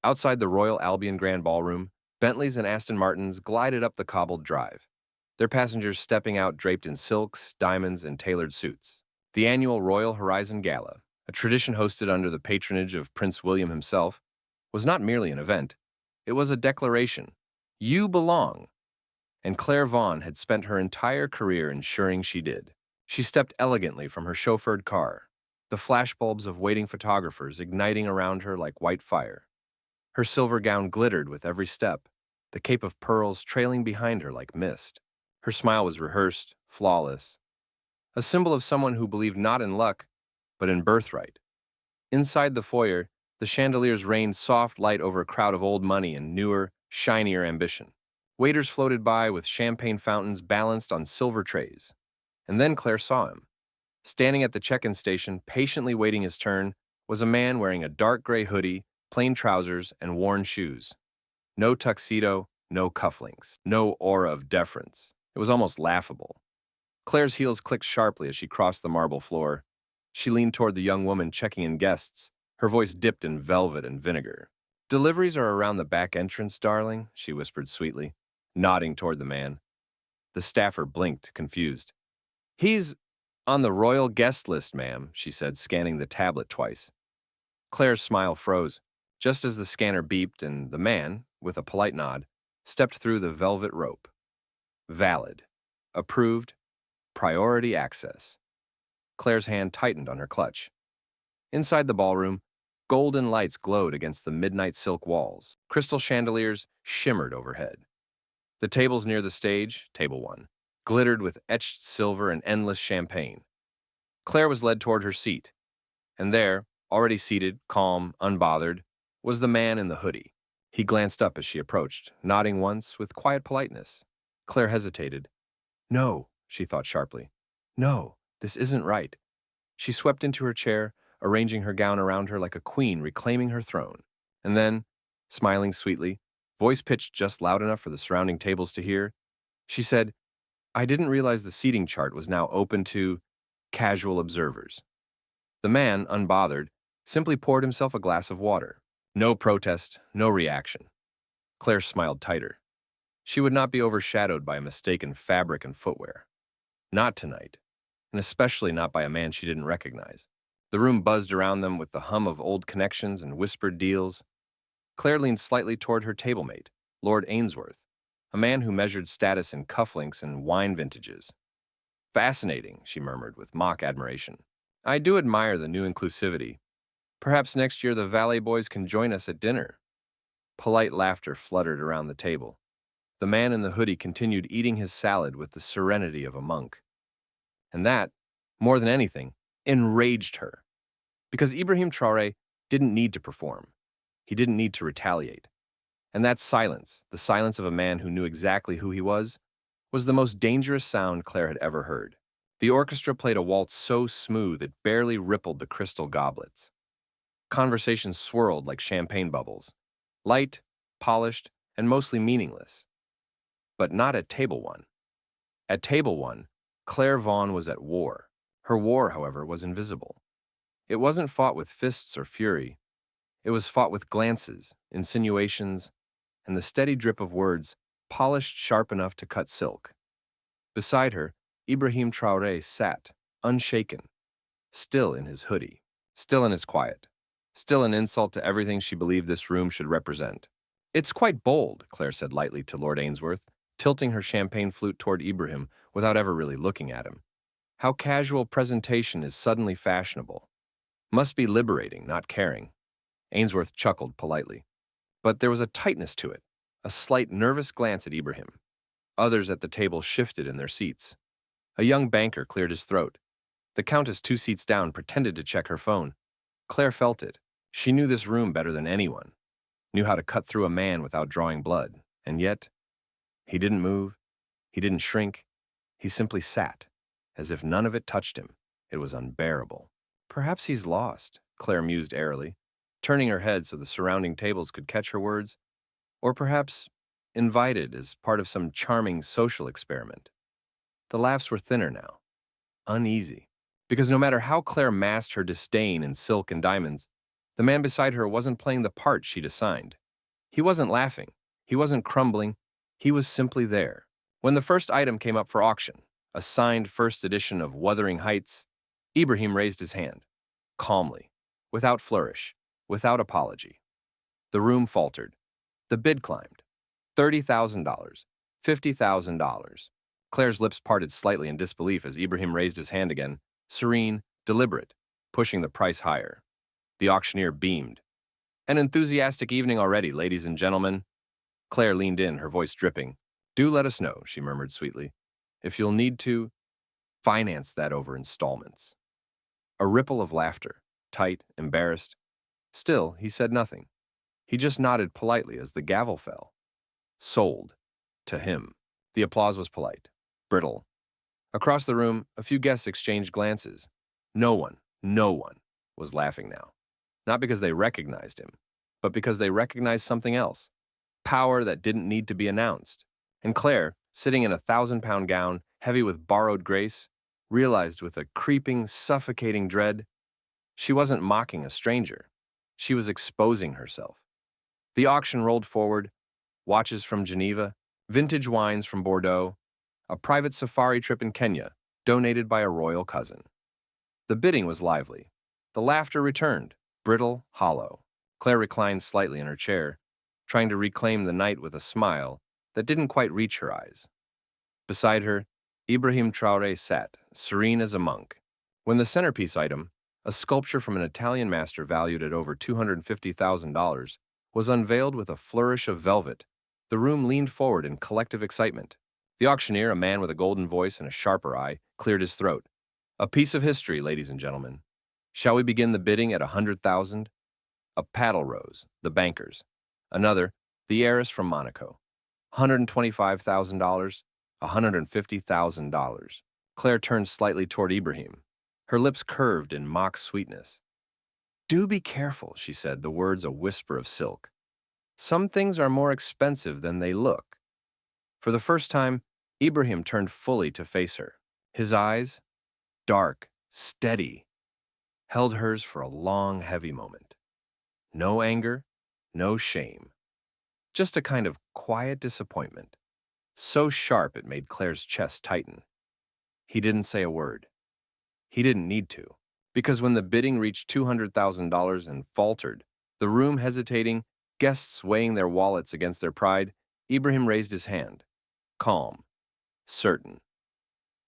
Outside the Royal Albion Grand Ballroom, Bentleys and Aston Martins glided up the cobbled drive, their passengers stepping out draped in silks, diamonds, and tailored suits. The annual Royal Horizon Gala, a tradition hosted under the patronage of Prince William himself, was not merely an event. It was a declaration. You belong. And Claire Vaughan had spent her entire career ensuring she did. She stepped elegantly from her chauffeured car, the flashbulbs of waiting photographers igniting around her like white fire. Her silver gown glittered with every step, the cape of pearls trailing behind her like mist. Her smile was rehearsed, flawless, a symbol of someone who believed not in luck, but in birthright. Inside the foyer, the chandeliers rained soft light over a crowd of old money and newer, shinier ambition. Waiters floated by with champagne fountains balanced on silver trays. And then Claire saw him. Standing at the check-in station, patiently waiting his turn, was a man wearing a dark gray hoodie, plain trousers, and worn shoes. No tuxedo, no cufflinks, no aura of deference. It was almost laughable. Claire's heels clicked sharply as she crossed the marble floor. She leaned toward the young woman checking in guests, her voice dipped in velvet and vinegar. "Deliveries are around the back entrance, darling," she whispered sweetly, nodding toward the man. The staffer blinked, confused. "He's on the royal guest list, ma'am," she said, scanning the tablet twice. Claire's smile froze, just as the scanner beeped and the man, with a polite nod, stepped through the velvet rope. Valid. Approved. Priority access. Claire's hand tightened on her clutch. Inside the ballroom, golden lights glowed against the midnight silk walls. Crystal chandeliers shimmered overhead. The tables near the stage, table 1, glittered with etched silver and endless champagne. Claire was led toward her seat, and there, already seated, calm, unbothered, was the man in the hoodie. He glanced up as she approached, nodding once with quiet politeness. Claire hesitated. No, she thought sharply. No, this isn't right. She swept into her chair, arranging her gown around her like a queen reclaiming her throne. And then, smiling sweetly, voice pitched just loud enough for the surrounding tables to hear, she said, "I didn't realize the seating chart was now open to casual observers." The man, unbothered, simply poured himself a glass of water. No protest, no reaction. Claire smiled tighter. She would not be overshadowed by a mistaken fabric and footwear. Not tonight, and especially not by a man she didn't recognize. The room buzzed around them with the hum of old connections and whispered deals. Claire leaned slightly toward her tablemate, Lord Ainsworth, a man who measured status in cufflinks and wine vintages. "Fascinating," she murmured with mock admiration. "I do admire the new inclusivity. Perhaps next year the valet boys can join us at dinner." Polite laughter fluttered around the table. The man in the hoodie continued eating his salad with the serenity of a monk. And that, more than anything, enraged her. Because Ibrahim Traoré didn't need to perform. He didn't need to retaliate. And that silence, the silence of a man who knew exactly who he was the most dangerous sound Claire had ever heard. The orchestra played a waltz so smooth it barely rippled the crystal goblets. Conversations swirled like champagne bubbles, light, polished, and mostly meaningless. But not at table 1. At table 1, Claire Vaughan was at war. Her war, however, was invisible. It wasn't fought with fists or fury. It was fought with glances, insinuations, and the steady drip of words polished sharp enough to cut silk. Beside her, Ibrahim Traoré sat, unshaken, still in his hoodie, still in his quiet, still an insult to everything she believed this room should represent. "It's quite bold," Claire said lightly to Lord Ainsworth, tilting her champagne flute toward Ibrahim without ever really looking at him. "How casual presentation is suddenly fashionable. Must be liberating, not caring." Ainsworth chuckled politely. But there was a tightness to it, a slight nervous glance at Ibrahim. Others at the table shifted in their seats. A young banker cleared his throat. The countess 2 seats down pretended to check her phone. Claire felt it. She knew this room better than anyone, knew how to cut through a man without drawing blood, and yet he didn't move, he didn't shrink, he simply sat, as if none of it touched him. It was unbearable. "Perhaps he's lost," Claire mused airily, turning her head so the surrounding tables could catch her words. Or perhaps invited as part of some charming social experiment. The laughs were thinner now, uneasy, because no matter how Claire masked her disdain in silk and diamonds, The man beside her wasn't playing the part she'd assigned. He wasn't laughing. He wasn't crumbling. He was simply there. When the first item came up for auction, a signed first edition of Wuthering Heights, Ibrahim raised his hand, calmly, without flourish, without apology. The room faltered. The bid climbed. $30,000. $50,000. Claire's lips parted slightly in disbelief as Ibrahim raised his hand again, serene, deliberate, pushing the price higher. The auctioneer beamed. An enthusiastic evening already, ladies and gentlemen. Claire leaned in, her voice dripping. Do let us know, she murmured sweetly, if you'll need to finance that over installments. A ripple of laughter, tight, embarrassed. Still, he said nothing. He just nodded politely as the gavel fell. Sold. To him. The applause was polite, brittle. Across the room, a few guests exchanged glances. No one was laughing now. Not because they recognized him, but because they recognized something else. Power that didn't need to be announced. And Claire, sitting in a 1,000-pound gown, heavy with borrowed grace, realized with a creeping, suffocating dread, she wasn't mocking a stranger. She was exposing herself. The auction rolled forward, watches from Geneva, vintage wines from Bordeaux, a private safari trip in Kenya, donated by a royal cousin. The bidding was lively. The laughter returned, brittle, hollow. Claire reclined slightly in her chair, trying to reclaim the night with a smile that didn't quite reach her eyes. Beside her, Ibrahim Traoré sat, serene as a monk. When the centerpiece item, a sculpture from an Italian master valued at over $250,000, was unveiled with a flourish of velvet, the room leaned forward in collective excitement. The auctioneer, a man with a golden voice and a sharper eye, cleared his throat. A piece of history, ladies and gentlemen. Shall we begin the bidding at $100,000? A paddle rose, the banker's. Another, the heiress from Monaco. $125,000, $150,000. Claire turned slightly toward Ibrahim. Her lips curved in mock sweetness. Do be careful, she said, the words a whisper of silk. Some things are more expensive than they look. For the first time, Ibrahim turned fully to face her. His eyes, dark, steady, held hers for a long, heavy moment. No anger, no shame. Just a kind of quiet disappointment, so sharp it made Claire's chest tighten. He didn't say a word. He didn't need to, because when the bidding reached $200,000 and faltered, the room hesitating, guests weighing their wallets against their pride, Ibrahim raised his hand. Calm. Certain.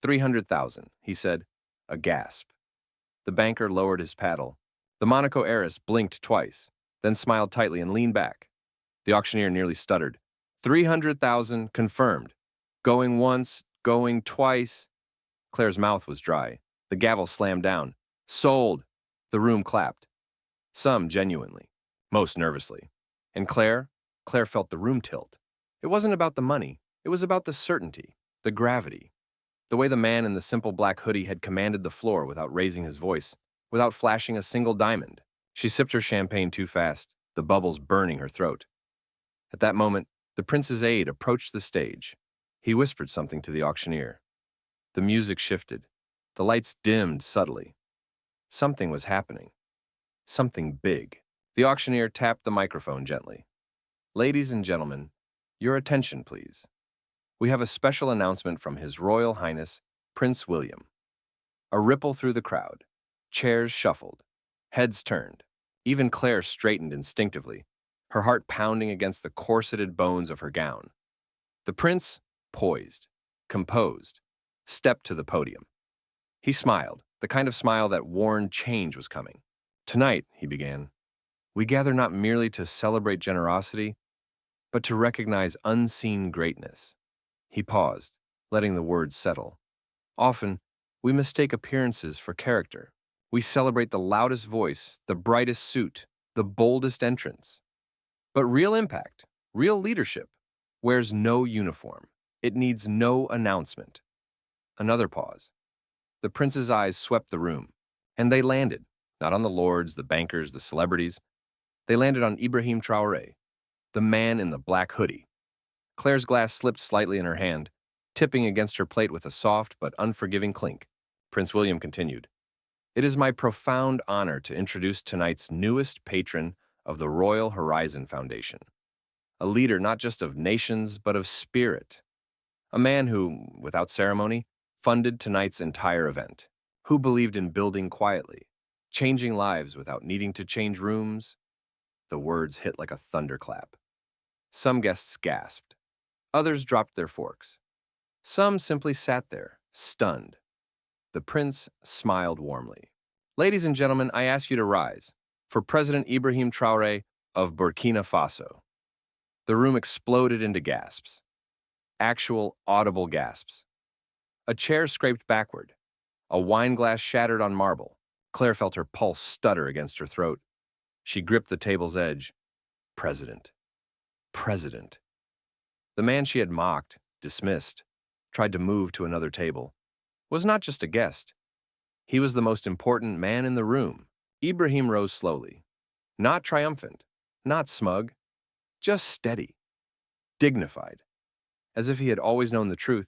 $300,000, he said, a gasp. The banker lowered his paddle. The Monaco heiress blinked twice, then smiled tightly and leaned back. The auctioneer nearly stuttered. $300,000, confirmed. Going once, going twice. Claire's mouth was dry. The gavel slammed down. Sold. The room clapped. Some genuinely, most nervously. And Claire felt the room tilt. It wasn't about the money. It was about the certainty, the gravity. The way the man in the simple black hoodie had commanded the floor without raising his voice, without flashing a single diamond. She sipped her champagne too fast, the bubbles burning her throat. At that moment, the prince's aide approached the stage. He whispered something to the auctioneer. The music shifted. The lights dimmed subtly. Something was happening. Something big. The auctioneer tapped the microphone gently. Ladies and gentlemen, your attention, please. We have a special announcement from His Royal Highness, Prince William. A ripple through the crowd. Chairs shuffled. Heads turned. Even Claire straightened instinctively, her heart pounding against the corseted bones of her gown. The prince, poised, composed, stepped to the podium. He smiled, the kind of smile that warned change was coming. Tonight, he began, we gather not merely to celebrate generosity, but to recognize unseen greatness. He paused, letting the words settle. Often, we mistake appearances for character. We celebrate the loudest voice, the brightest suit, the boldest entrance. But real impact, real leadership, wears no uniform. It needs no announcement. Another pause. The prince's eyes swept the room, and they landed, not on the lords, the bankers, the celebrities. They landed on Ibrahim Traoré, the man in the black hoodie. Claire's glass slipped slightly in her hand, tipping against her plate with a soft but unforgiving clink. Prince William continued. It is my profound honor to introduce tonight's newest patron of the Royal Horizon Foundation, a leader not just of nations, but of spirit. A man who, without ceremony, funded tonight's entire event, who believed in building quietly, changing lives without needing to change rooms. The words hit like a thunderclap. Some guests gasped. Others dropped their forks. Some simply sat there, stunned. The prince smiled warmly. Ladies and gentlemen, I ask you to rise for President Ibrahim Traoré of Burkina Faso. The room exploded into gasps. Actual, audible gasps. A chair scraped backward. A wine glass shattered on marble. Claire felt her pulse stutter against her throat. She gripped the table's edge. President. President. The man she had mocked, dismissed, tried to move to another table, was not just a guest. He was the most important man in the room. Ibrahim rose slowly. Not triumphant, not smug, just steady, dignified, as if he had always known the truth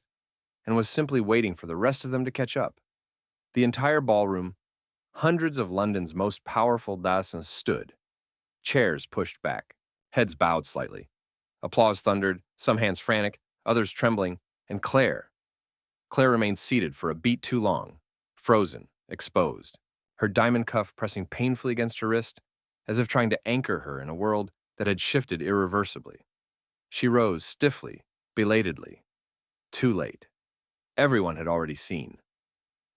and was simply waiting for the rest of them to catch up. The entire ballroom, hundreds of London's most powerful dazzles stood, chairs pushed back, heads bowed slightly. Applause thundered, some hands frantic, others trembling, and Claire remained seated for a beat too long, frozen, exposed, her diamond cuff pressing painfully against her wrist, as if trying to anchor her in a world that had shifted irreversibly. She rose stiffly, belatedly. Too late. Everyone had already seen.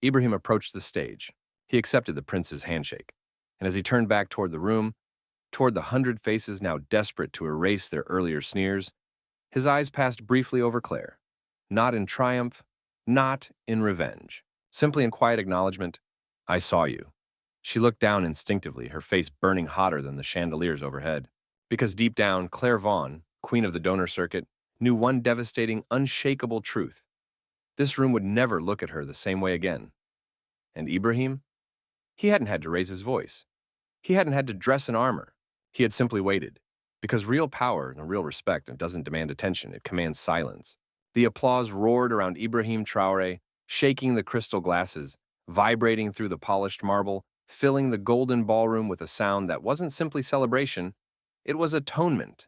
Ibrahim approached the stage. He accepted the prince's handshake, and as he turned back toward the room, toward the 100 faces now desperate to erase their earlier sneers, his eyes passed briefly over Claire, not in triumph, not in revenge, simply in quiet acknowledgement. I saw you. She looked down instinctively, her face burning hotter than the chandeliers overhead, because deep down, Claire Vaughan, queen of the donor circuit, knew one devastating, unshakable truth. This room would never look at her the same way again. And Ibrahim? He hadn't had to raise his voice. He hadn't had to dress in armor. He had simply waited, because real power and real respect doesn't demand attention, it commands silence. The applause roared around Ibrahim Traoré, shaking the crystal glasses, vibrating through the polished marble, filling the golden ballroom with a sound that wasn't simply celebration, it was atonement.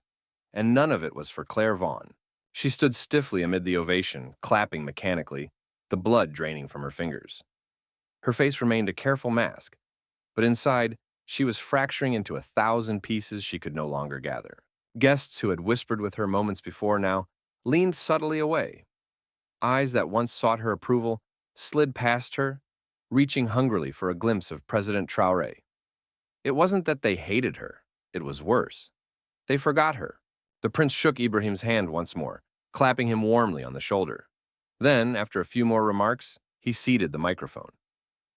And none of it was for Claire Vaughan. She stood stiffly amid the ovation, clapping mechanically, the blood draining from her fingers. Her face remained a careful mask, but inside, she was fracturing into 1,000 pieces she could no longer gather. Guests who had whispered with her moments before now leaned subtly away. Eyes that once sought her approval slid past her, reaching hungrily for a glimpse of President Traoré. It wasn't that they hated her. It was worse. They forgot her. The prince shook Ibrahim's hand once more, clapping him warmly on the shoulder. Then, after a few more remarks, he ceded the microphone.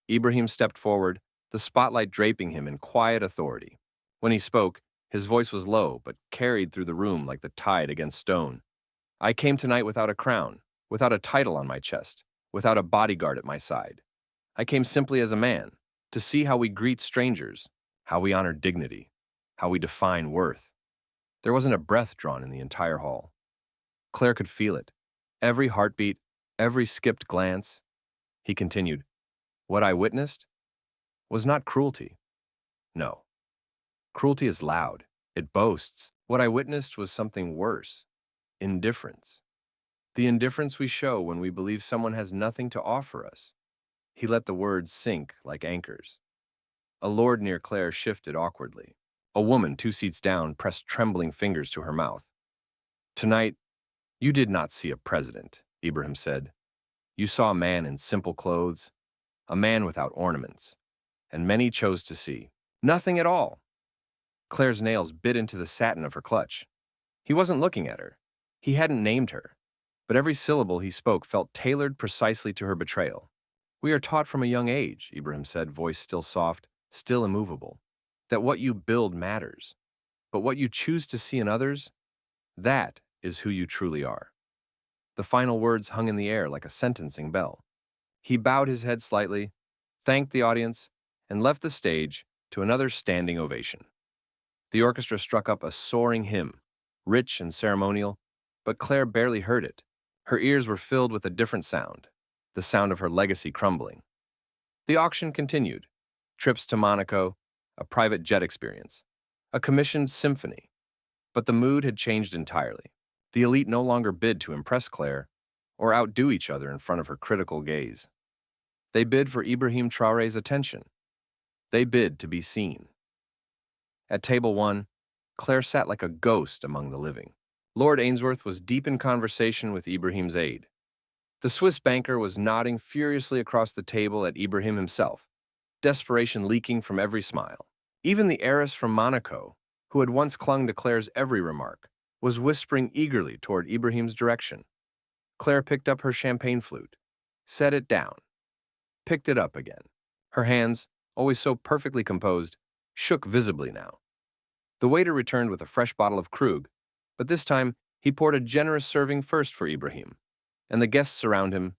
Ibrahim stepped forward, the spotlight draping him in quiet authority. When he spoke, his voice was low, but carried through the room like the tide against stone. I came tonight without a crown, without a title on my chest, without a bodyguard at my side. I came simply as a man, to see how we greet strangers, how we honor dignity, how we define worth. There wasn't a breath drawn in the entire hall. Claire could feel it. Every heartbeat, every skipped glance. He continued, what I witnessed was not cruelty. No. Cruelty is loud. It boasts. What I witnessed was something worse. Indifference. The indifference we show when we believe someone has nothing to offer us. He let the words sink like anchors. A lord near Claire shifted awkwardly. A woman 2 seats down pressed trembling fingers to her mouth. Tonight, you did not see a president, Ibrahim said. You saw a man in simple clothes, a man without ornaments, and many chose to see nothing at all. Claire's nails bit into the satin of her clutch. He wasn't looking at her. He hadn't named her, but every syllable he spoke felt tailored precisely to her betrayal. We are taught from a young age, Ibrahim said, voice still soft, still immovable, that what you build matters, but what you choose to see in others, that is who you truly are. The final words hung in the air like a sentencing bell. He bowed his head slightly, thanked the audience, and left the stage to another standing ovation. The orchestra struck up a soaring hymn, rich and ceremonial, but Claire barely heard it. Her ears were filled with a different sound, the sound of her legacy crumbling. The auction continued, trips to Monaco, a private jet experience, a commissioned symphony. But the mood had changed entirely. The elite no longer bid to impress Clare or outdo each other in front of her critical gaze. They bid for Ibrahim Traoré's attention. They bid to be seen. At table 1, Clare sat like a ghost among the living. Lord Ainsworth was deep in conversation with Ibrahim's aide. The Swiss banker was nodding furiously across the table at Ibrahim himself, desperation leaking from every smile. Even the heiress from Monaco, who had once clung to Clare's every remark, was whispering eagerly toward Ibrahim's direction. Clare picked up her champagne flute, set it down, picked it up again. Her hands, always so perfectly composed, shook visibly now. The waiter returned with a fresh bottle of Krug, but this time he poured a generous serving first for Ibrahim, and the guests around him,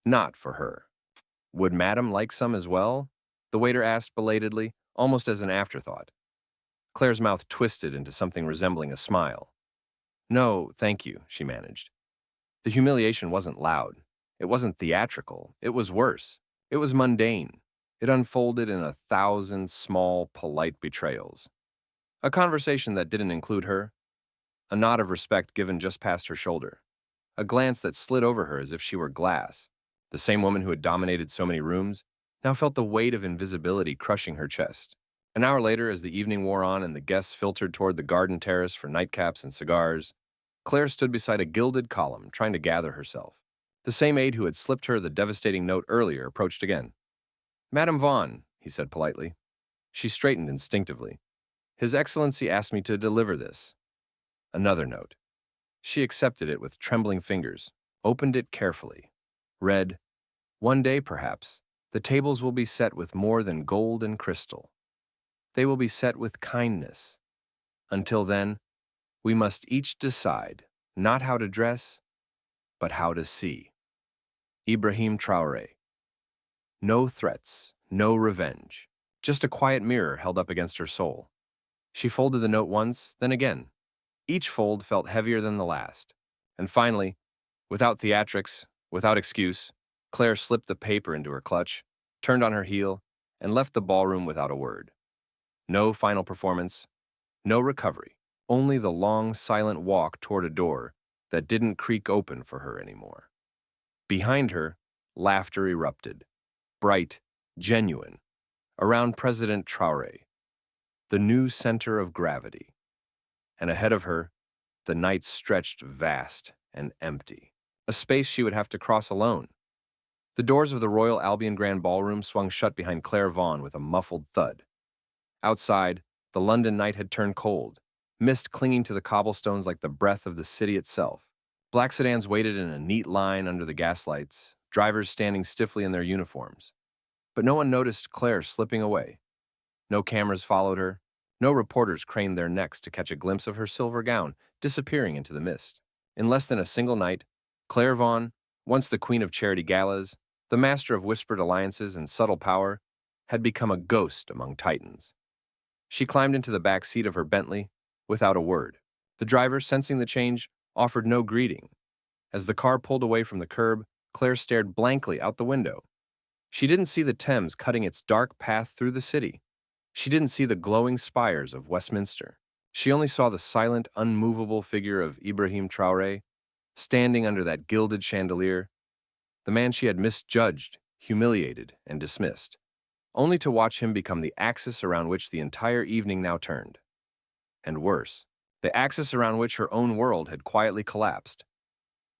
not for her. Would Madame like some as well? The waiter asked belatedly, almost as an afterthought. Clare's mouth twisted into something resembling a smile. No, thank you, she managed. The humiliation wasn't loud. It wasn't theatrical. It was worse. It was mundane. It unfolded in 1,000 small, polite betrayals. A conversation that didn't include her, a nod of respect given just past her shoulder, a glance that slid over her as if she were glass. The same woman who had dominated so many rooms now felt the weight of invisibility crushing her chest. An hour later, as the evening wore on and the guests filtered toward the garden terrace for nightcaps and cigars, Clare stood beside a gilded column, trying to gather herself. The same aide who had slipped her the devastating note earlier approached again. Madame Vaughan, he said politely. She straightened instinctively. His Excellency asked me to deliver this. Another note. She accepted it with trembling fingers, opened it carefully, read, One day, perhaps, the tables will be set with more than gold and crystal. They will be set with kindness. Until then, we must each decide not how to dress, but how to see. Ibrahim Traoré. No threats, no revenge, just a quiet mirror held up against her soul. She folded the note once, then again. Each fold felt heavier than the last. And finally, without theatrics, without excuse, Clare slipped the paper into her clutch, turned on her heel, and left the ballroom without a word. No final performance, no recovery, only the long, silent walk toward a door that didn't creak open for her anymore. Behind her, laughter erupted, bright, genuine, around President Traoré, the new center of gravity. And ahead of her, the night stretched vast and empty, a space she would have to cross alone. The doors of the Royal Albion Grand Ballroom swung shut behind Clare Vaughan with a muffled thud. Outside, the London night had turned cold, mist clinging to the cobblestones like the breath of the city itself. Black sedans waited in a neat line under the gaslights, drivers standing stiffly in their uniforms. But no one noticed Clare slipping away. No cameras followed her. No reporters craned their necks to catch a glimpse of her silver gown disappearing into the mist. In less than a single night, Clare Vaughan, once the queen of charity galas, the master of whispered alliances and subtle power, had become a ghost among titans. She climbed into the back seat of her Bentley without a word. The driver, sensing the change, offered no greeting. As the car pulled away from the curb, Clare stared blankly out the window. She didn't see the Thames cutting its dark path through the city. She didn't see the glowing spires of Westminster. She only saw the silent, unmovable figure of Ibrahim Traoré, standing under that gilded chandelier, the man she had misjudged, humiliated, and dismissed, only to watch him become the axis around which the entire evening now turned. And worse, the axis around which her own world had quietly collapsed.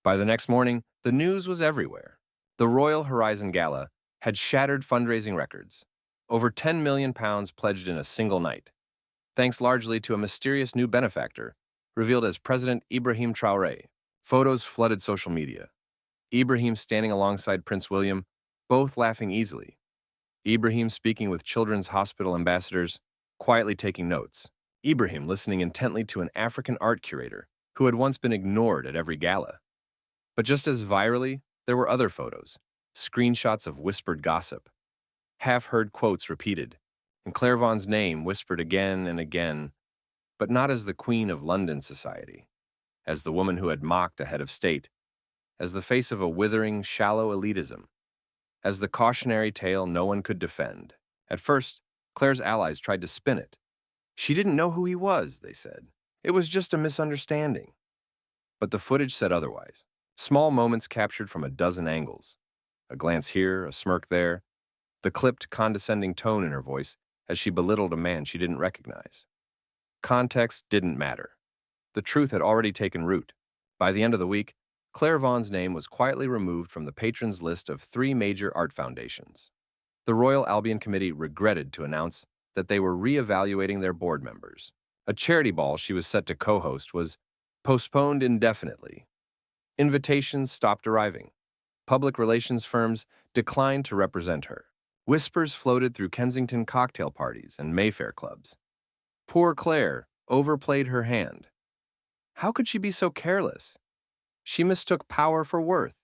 By the next morning, the news was everywhere. The Royal Horizon Gala had shattered fundraising records. Over £10 million pledged in a single night, thanks largely to a mysterious new benefactor, revealed as President Ibrahim Traoré. Photos flooded social media. Ibrahim standing alongside Prince William, both laughing easily. Ibrahim speaking with children's hospital ambassadors, quietly taking notes. Ibrahim listening intently to an African art curator who had once been ignored at every gala. But just as virally, there were other photos, screenshots of whispered gossip, half-heard quotes repeated, and Clare Vaughan's name whispered again and again, but not as the Queen of London society, as the woman who had mocked a head of state, as the face of a withering, shallow elitism, as the cautionary tale no one could defend. At first, Claire's allies tried to spin it. She didn't know who he was, they said. It was just a misunderstanding. But the footage said otherwise. Small moments captured from a dozen angles. A glance here, a smirk there, the clipped, condescending tone in her voice as she belittled a man she didn't recognize. Context didn't matter. The truth had already taken root. By the end of the week, Claire Vaughan's name was quietly removed from the patrons list of 3 major art foundations. The Royal Albion Committee regretted to announce that they were re-evaluating their board members. A charity ball she was set to co-host was postponed indefinitely. Invitations stopped arriving. Public relations firms declined to represent her. Whispers floated through Kensington cocktail parties and Mayfair clubs. Poor Claire overplayed her hand. How could she be so careless? She mistook power for worth.